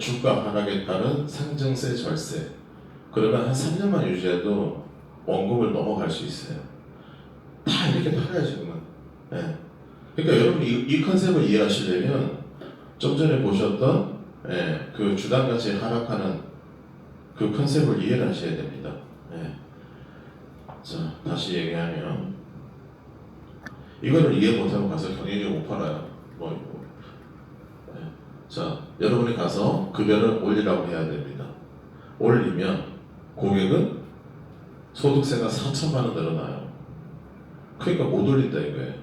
주가 하락에 따른 상증세 절세. 그러면 한 3년만 유지해도 원금을 넘어갈 수 있어요. 다 이렇게 팔아요 지금은. 예. 그러니까 여러분 이 컨셉을 이해하시려면 좀 전에 보셨던 그 주당같이 하락하는 그 컨셉을 이해를 하셔야 됩니다. 자, 다시 얘기하면 이거를 이해 못하면 가서 경영이 못 팔아요. 자, 여러분이 가서 급여를 올리라고 해야 됩니다. 올리면 고객은 소득세가 4천만 원 늘어나요. 그러니까 못 올린다 이거예요.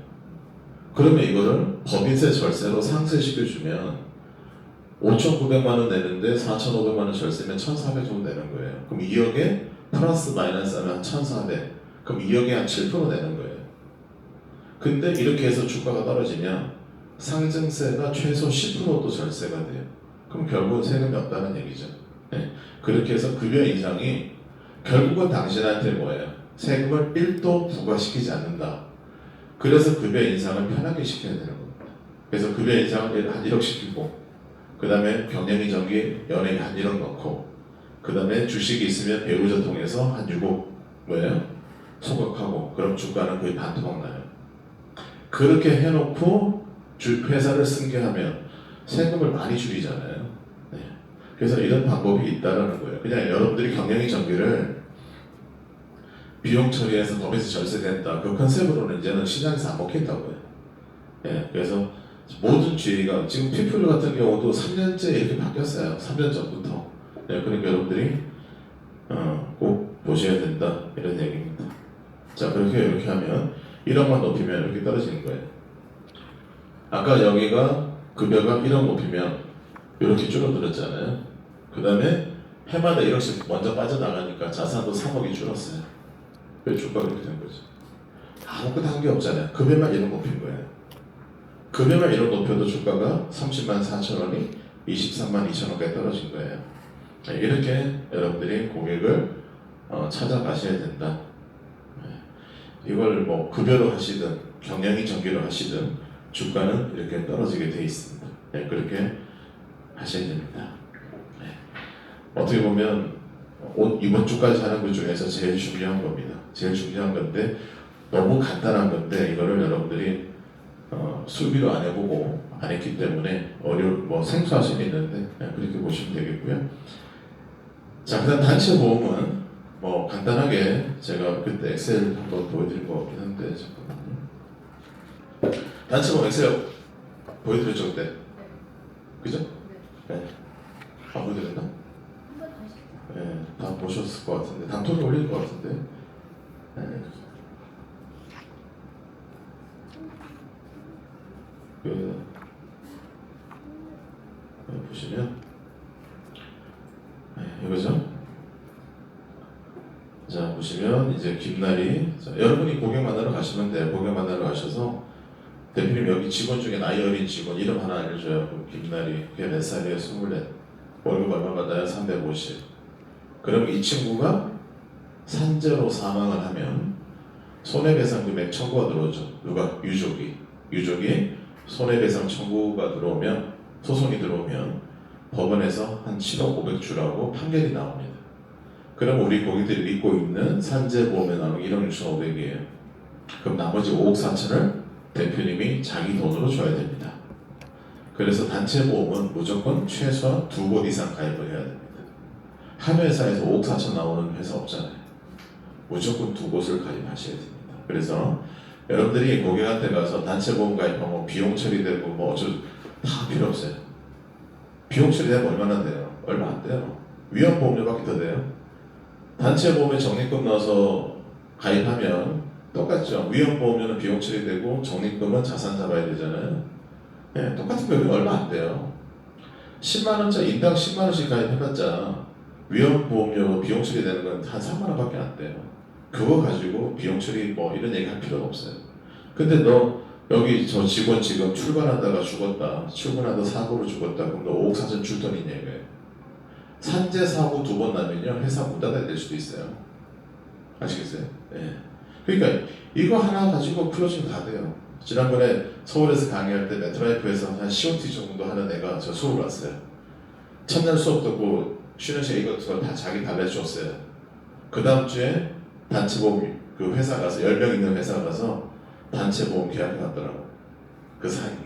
그러면 이거를 법인세 절세로 상쇄시켜주면 5,900만 원 내는데 4,500만 원 절세면 1,400 정도 내는 거예요. 그럼 2억에 플러스 마이너스 하면 1,400. 그럼 2억에 한 7% 내는 거예요. 근데 이렇게 해서 주가가 떨어지면 상증세가 최소 10%도 절세가 돼요. 그럼 결국은 세금이 없다는 얘기죠. 그렇게 해서 급여 인상이 결국은 당신한테 뭐예요? 세금을 1도 부과시키지 않는다. 그래서 급여 인상을 편하게 시켜야 되는 겁니다. 그래서 급여 인상을 한 1억 시키고, 그 다음에 경영이 전기 연예인 한 1억 넣고, 그 다음에 주식이 있으면 배우자 통해서 한 6억 소각하고, 그럼 주가는 거의 반토막 나요. 그렇게 해놓고 회사를 승계하면 세금을 많이 줄이잖아요. 그래서 이런 방법이 있다라는 거예요. 그냥 여러분들이 경영이 전기를 비용 처리해서 법에서 절세된다. 그 컨셉으로는 이제는 시장에서 안 먹힌다고요. 그래서 모든 주의가 지금 피플 같은 경우도 3년째 이렇게 바뀌었어요. 3년 전부터. 그러니까 여러분들이 꼭 보셔야 된다 이런 얘기입니다. 자, 이렇게 하면 1억만 높이면 이렇게 떨어지는 거예요. 아까 여기가 급여가 1억 높이면 이렇게 줄어들었잖아요. 그 다음에 해마다 1억씩 먼저 빠져나가니까 자산도 3억이 줄었어요. 왜 주가가 이렇게 된 거죠? 아무것도 한 게 없잖아요. 급여만 1억 높인 거예요. 급여만 1억 높여도 주가가 30만 4천 원이 23만 2천 원까지 떨어진 거예요. 이렇게 여러분들이 고객을 찾아가셔야 된다. 이걸 뭐 급여로 하시든 경영이 전기로 하시든 주가는 이렇게 떨어지게 돼 있습니다. 그렇게 하셔야 됩니다. 어떻게 보면 이번 주까지 하는 것 중에서 제일 중요한 겁니다. 제일 중요한 건데 너무 간단한 건데 이거를 여러분들이 수비로 안 해보고 안 했기 때문에 생소할 수는 있는데 그렇게 보시면 되겠고요. 자, 그다음 단체 보험은 뭐 간단하게 제가 그때 엑셀 한번 보여드린 것 같긴 한데 잠깐만요. 단체 보험 엑셀 보여드렸죠 그때? 그죠? 네. 안 보여드렸나? 다 보셨을 것 같은데 단톡에 올릴 것 같은데. 보시면 이거죠. 자, 보시면 이제 김나리. 자, 여러분이 고객 만나러 가시면 돼요. 고객 만나러 가셔서 대표님 여기 직원 중에 나이 어린 직원 이름 하나 알려줘요. 그럼 김나리. 그게 몇 살이에요? 24. 월급 얼마 받아요? 350. 그럼 이 친구가 산재로 사망을 하면 손해배상 금액 청구가 들어오죠. 누가? 유족이 손해배상 청구가 들어오면, 소송이 들어오면 법원에서 한 7억 500 주라고 판결이 나옵니다. 그럼 우리 고객들이 믿고 있는 산재보험에 나오는 1억 6,500이에요. 그럼 나머지 5억 4천을 대표님이 자기 돈으로 줘야 됩니다. 그래서 단체보험은 무조건 최소한 2곳 이상 가입을 해야 됩니다. 한 회사에서 5억 4천 나오는 회사 없잖아요. 무조건 2곳을 가입하셔야 됩니다. 그래서 여러분들이 고객한테 가서 단체보험 가입하면 비용 처리되고 뭐 다 필요 없어요. 비용 처리되면 얼마나 돼요? 얼마 안 돼요. 위험보험료밖에 더 돼요. 단체보험에 적립금 넣어서 가입하면 똑같죠. 위험보험료는 비용 처리되고 적립금은 자산 잡아야 되잖아요. 똑같은 금액이 얼마 안 돼요. 10만원짜리 인당 10만원씩 가입해봤자 위험보험료 비용 처리되는 건 한 3만원밖에 안 돼요. 그거 가지고 비용 처리 뭐 이런 얘기 할 필요가 없어요. 근데 너 여기 저 직원 지금 출근하다가 죽었다. 출근하다 사고로 죽었다. 그럼 너 5억 4천 줄 돈이냐 이거예요. 산재 사고 2번 나면요 회사 문 닫아야 될 수도 있어요. 아시겠어요? 그러니까 이거 하나 가지고 클로징 다 돼요. 지난번에 서울에서 강의할 때 메트라이프에서 한 COT 정도 하는 애가 저 수업을 왔어요. 첫날 수업 듣고 쉬는 시간 이것저것 다 자기 달래 줬어요. 그 다음 주에 단체 보험 그 회사 가서 10명 있는 회사 가서 단체 보험 계약을 갔더라고. 그 사이에.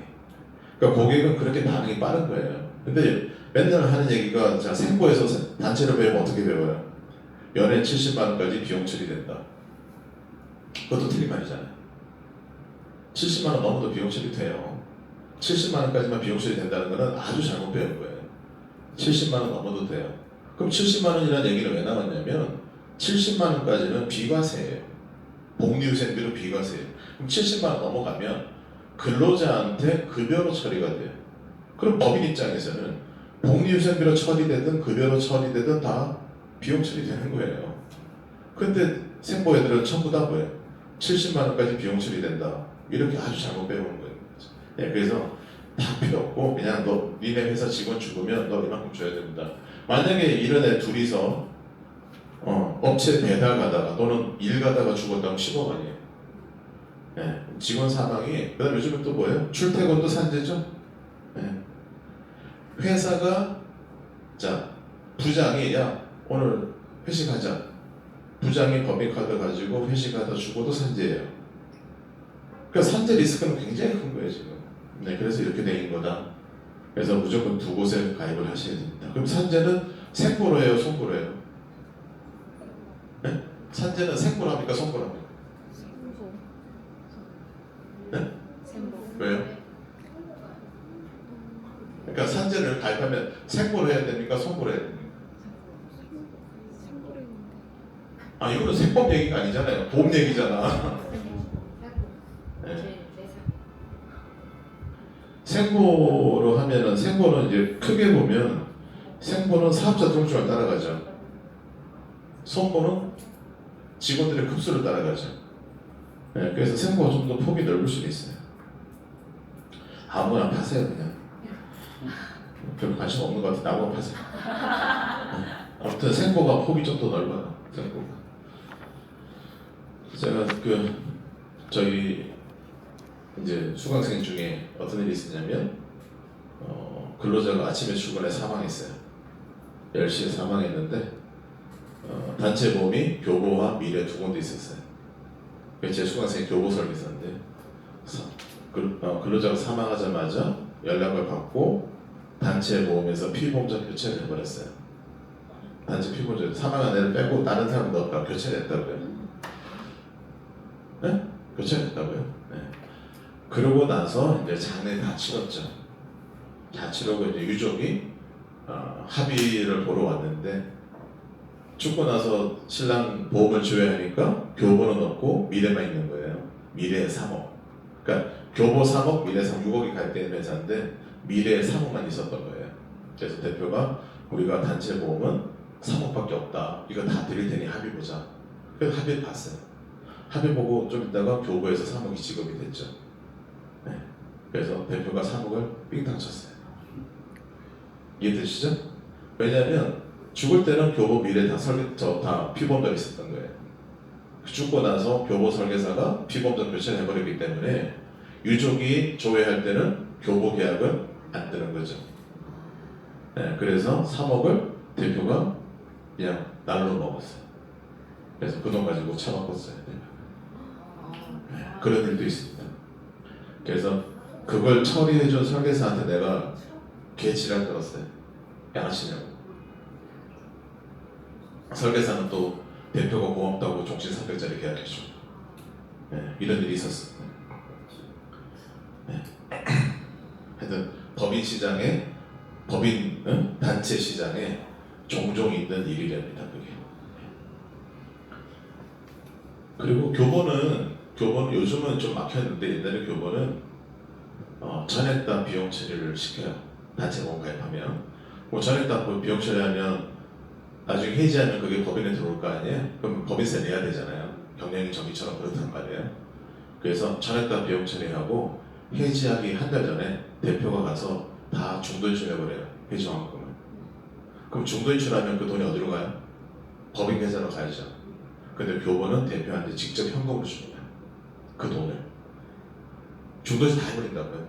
그러니까 고객은 그렇게 반응이 빠른 거예요. 근데 맨날 하는 얘기가 자 생보에서 단체로 배우면 어떻게 배워요? 연애 70만 원까지 비용 처리된다. 그것도 틀린 말이잖아요. 70만 원 넘어도 비용 처리 돼요. 70만 원까지만 비용 처리 된다는 거는 아주 잘못 배운 거예요. 70만 원 넘어도 돼요. 그럼 70만 원이라는 얘기는 왜 나왔냐면 70만 원까지는 비과세예요. 복리후생비로 비과세예요. 그럼 70만 원 넘어가면 근로자한테 급여로 처리가 돼요. 그럼 법인 입장에서는 복리후생비로 처리되든 급여로 처리되든 다 비용 처리되는 거예요. 근데 생보 애들은 전부 다 뭐예요? 70만 원까지 비용 처리된다. 이렇게 아주 잘못 배우는 거예요. 네, 그래서 다 필요 없고 그냥 너 니네 회사 직원 죽으면 너 이만큼 줘야 됩니다. 만약에 이런 애 둘이서 업체 배달 가다가 또는 일 가다가 죽었다면 10억 원이에요. 네, 직원 사망이 그다음 요즘은 또 뭐예요? 출퇴근도 산재죠. 네. 회사가 자 부장이 야 오늘 회식하자. 부장이 법인카드 가지고 회식하다 죽어도 산재예요. 그러니까 산재 리스크는 굉장히 큰 거예요 지금. 네, 그래서 이렇게 된 거다. 그래서 무조건 두 곳에 가입을 하셔야 됩니다. 그럼 산재는 생보로 해요, 손보로 해요? 네? 산재는 생보로 합니까, 손보로 합니까? 네? 왜요? 그러니까 산재를 가입하면 생보로 해야 됩니까, 손보로 해야 됩니까? 아 이거는 생법 얘기가 아니잖아요. 보험 얘기잖아. 네. 생보로 하면은 생보는 이제 크게 보면 생보는 사업자 등록증을 따라가죠. 손보는 직원들의 급수를 따라가죠. 네, 그래서 생보가 좀 더 폭이 넓을 수도 있어요. 아무거나 파세요 그냥. 별로 관심 없는 것 같은데 아무거나 파세요. 아무튼 생보가 폭이 좀 더 넓어요. 생보가. 제가 저희 이제 수강생 중에 어떤 일이 있었냐면 근로자가 아침에 출근해 사망했어요. 10시에 사망했는데 단체 보험이 교보와 미래 두 군데 있었어요. 제 수강생이 교보 설계사인데 근로자가 사망하자마자 연락을 받고 단체 보험에서 피보험자 교체를 해버렸어요. 단체 피보험자 사망한 애를 빼고 다른 사람 넣었다 교체를 했다고요. 네? 교체를 했다고요. 네. 그러고 나서 이제 장례 다 치렀죠. 다 치르고 이제 유족이 합의를 보러 왔는데 죽고 나서 신랑 보험을 줘야 하니까 교보는 없고 미래만 있는 거예요. 미래에 3억. 그러니까 교보 3억, 미래 3억, 6억이 갈대는 회사인데 미래에 3억만 있었던 거예요. 그래서 대표가 우리가 단체 보험은 3억밖에 없다. 이거 다 드릴 테니 합의 보자. 그래서 합의 봤어요. 합의 보고 좀 있다가 교보에서 3억이 지급이 됐죠. 네. 그래서 대표가 3억을 삥땅 쳤어요. 이해되시죠? 왜냐하면 죽을 때는 교보 미래 다 피보험자가 있었던 거예요. 죽고 나서 교보 설계사가 피보험자 교체를 해버렸기 때문에 유족이 조회할 때는 교보 계약은 안 되는 거죠. 네, 그래서 3억을 대표가 그냥 날로 먹었어요. 그래서 그 돈 가지고 차 바꿨어요. 네, 그런 일도 있습니다. 그래서 그걸 처리해준 설계사한테 내가 개지랄 들었어요. 양아치냐고. 설계사는 또 대표가 고맙다고 종신 300짜리 계약해줘. 네, 이런 일이 있었습니다. 네. 하여튼 법인 시장에 단체 시장에 종종 있는 일이랍니다. 그게. 그리고 교보는 요즘은 좀 막혔는데 옛날에 교보는 전액 다 비용 처리를 시켜요. 단체 보험 가입하면 뭐 전액 다 비용 처리하면 나중에 해지하면 그게 법인에 들어올 거 아니에요? 그럼 법인세 내야 되잖아요. 경영인 정기처럼 그렇단 말이에요. 그래서 전액 다 비용 처리하고 해지하기 한 달 전에 대표가 가서 다 중도인출해버려요. 해지환급을. 그럼 중도인출하면 그 돈이 어디로 가요? 법인 계좌로 가야죠. 근데 교보는 대표한테 직접 현금으로 줍니다. 그 돈을. 중도인출 다 해버린다고요.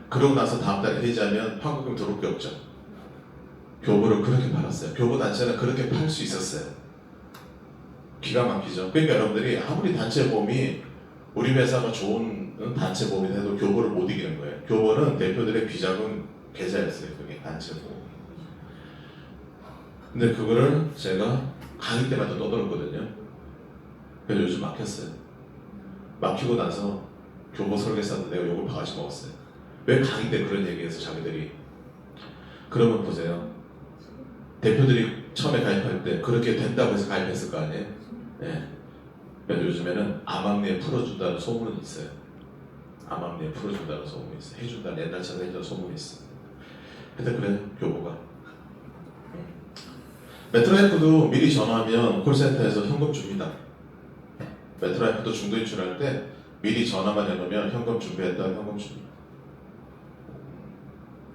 그러고 나서 다음 달에 해지하면 환급금 들어올 게 없죠. 교보를 그렇게 팔았어요. 교보 단체는 그렇게 팔 수 있었어요. 기가 막히죠. 그러니까 여러분들이 아무리 단체 보험이 우리 회사가 좋은 단체 보험이 돼도 교보를 못 이기는 거예요. 교보는 대표들의 비자금 계좌였어요. 그게 단체 보험. 근데 그거를 제가 강의 때마다 떠들었거든요. 그래서 요즘 막혔어요. 막히고 나서 교보 설계사도 내가 욕을 바가지 먹었어요. 왜 강의 때 그런 얘기해서 자기들이. 그러면 보세요. 대표들이 처음에 가입할 때 그렇게 된다고 해서 가입했을 거 아니에요? 네. 그래서 요즘에는 암암리에 풀어준다는 소문은 있어요. 암암리에 풀어준다는 소문이 있어요. 해준다는 옛날처럼 해준다는 소문이 있어요. 근데 그래 교보가. 메트라이프도 미리 전화하면 콜센터에서 현금 줍니다. 메트라이프도 중도 인출할 때 미리 전화만 해놓으면 현금 준비했다 현금 줍니다.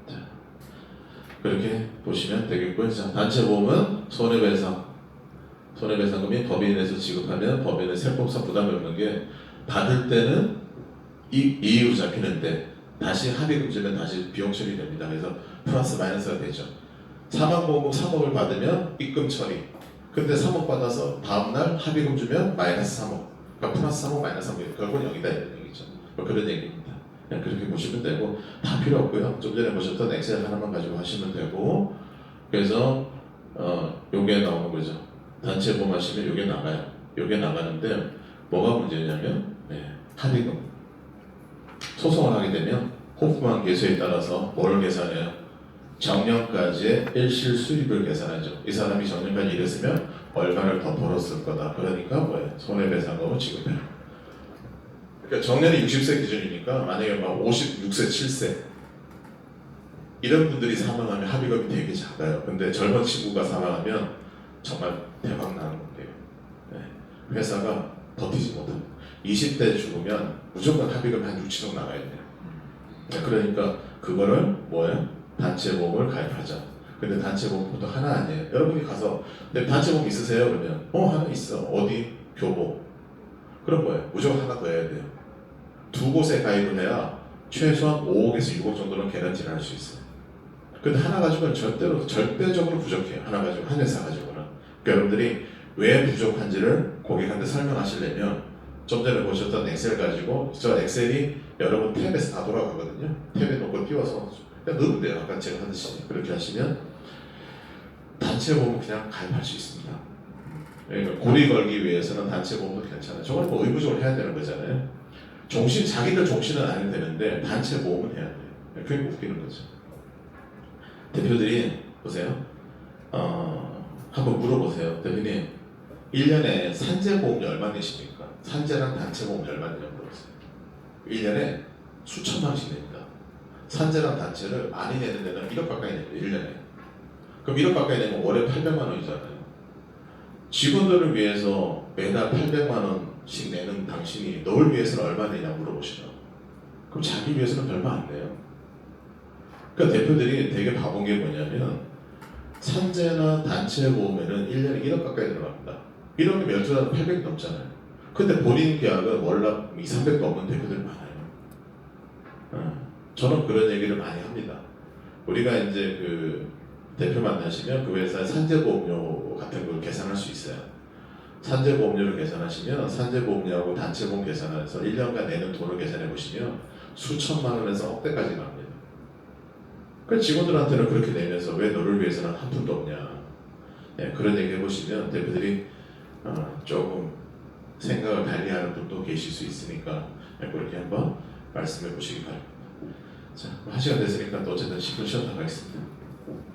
자, 그렇게 보시면 되겠고요. 자, 단체 보험은 손해배상. 손해배상금이 법인에서 지급하면 법인의 세법상 부담이 없는 게 받을 때는 이익으로 잡히는데 다시 합의금 주면 다시 비용 처리됩니다. 그래서 플러스 마이너스가 되죠. 사망보험금 3억을 받으면 입금 처리. 근데 3억 받아서 다음날 합의금 주면 마이너스 3억. 그러니까 플러스 3억 마이너스 3억. 결국은 여기다 이런 얘기죠. 뭐 그런 얘기입니다. 그냥 그렇게 보시면 되고 다 필요 없고요. 좀 전에 보셨던 엑셀 하나만 가지고 하시면 되고 그래서 요게 나오는 거죠. 단체 보험 하시면 요게 나가요. 요게 나가는데 뭐가 문제냐면 합의금. 소송을 하게 되면 호프만 계수에 따라서 뭘 계산해요? 정년까지의 일실 수입을 계산하죠. 이 사람이 정년까지 일했으면 얼마를 더 벌었을 거다. 그러니까 뭐예요? 손해배상금을 지급해요. 그러니까 정년이 60세 기준이니까 만약에 막 56세, 7세 이런 분들이 사망하면 합의금이 되게 작아요. 근데 젊은 친구가 사망하면 정말 대박 나는 건데요. 회사가 버티지 못합니다. 20대 죽으면 무조건 합의금 한 6, 7억 나가야 돼요. 그러니까 그거를 뭐예요? 단체 보험을 가입하자. 근데 단체 보험도 하나 아니에요. 여러분이 가서 단체 보험 있으세요? 그러면 하나 있어. 어디? 교보. 그런 거예요. 무조건 하나 더 해야 돼요. 두 곳에 가입을 해야 최소한 5억에서 6억 정도는 개런티를 할 수 있어요. 근데 하나 가지고는 절대적으로 부족해요. 하나 가지고 한 회사 가지고는. 그러니까 여러분들이 왜 부족한지를 고객한테 설명하시려면 좀 전에 보셨던 엑셀 가지고 저 엑셀이 여러분 탭에서 다 돌아가거든요. 탭에 놓고 띄워서 그냥 넣으면 돼요. 아까 제가 하듯이 그렇게 하시면 단체 보험 그냥 가입할 수 있습니다. 그러니까 고리 걸기 위해서는 단체 보험도 괜찮아요. 저건 뭐 의무적으로 해야 되는 거잖아요. 자기들 종신은 안 해도 되는데 단체 보험은 해야 돼요. 그게 웃기는 거죠. 대표들이 보세요. 한번 물어보세요. 대표님 1년에 산재 보험료 얼마 내십니까? 산재랑 단체 보험료 얼마 내냐고 물어보세요. 1년에 수천만 원씩 냅니다. 산재랑 단체를 많이 내는 데는 1억 가까이 냅니다. 1년에. 그럼 1억 가까이 내면 월에 800만 원이잖아요. 직원들을 위해서 매달 800만 원씩 내는 당신이 널 위해서는 얼마 내냐 물어보시죠. 그럼 자기 위해서는 별로 안 내요. 그러니까 대표들이 되게 바본 게 뭐냐면 산재나 단체 보험에는 1년에 1억 가까이 들어갑니다. 1억이면 12달은 800 넘잖아요. 근데 본인 계약은 월납 2, 300 넘는 대표들이 많아요. 저는 그런 얘기를 많이 합니다. 우리가 이제 그 대표 만나시면 그 회사의 산재보험료 같은 걸 계산할 수 있어요. 산재보험료를 계산하시면 산재보험료하고 단체보험 계산해서 1년간 내는 돈을 계산해 보시면 수천만 원에서 억대까지 갑니다. 그 직원들한테는 그렇게 내면서 왜 너를 위해서는 한 푼도 없냐. 그런 얘기 해보시면 대표들이 조금 생각을 달리하는 분도 계실 수 있으니까 그렇게 한번 말씀해 보시기 바랍니다. 자, 한 시간 됐으니까 또 어쨌든 10분 쉬었다 가겠습니다.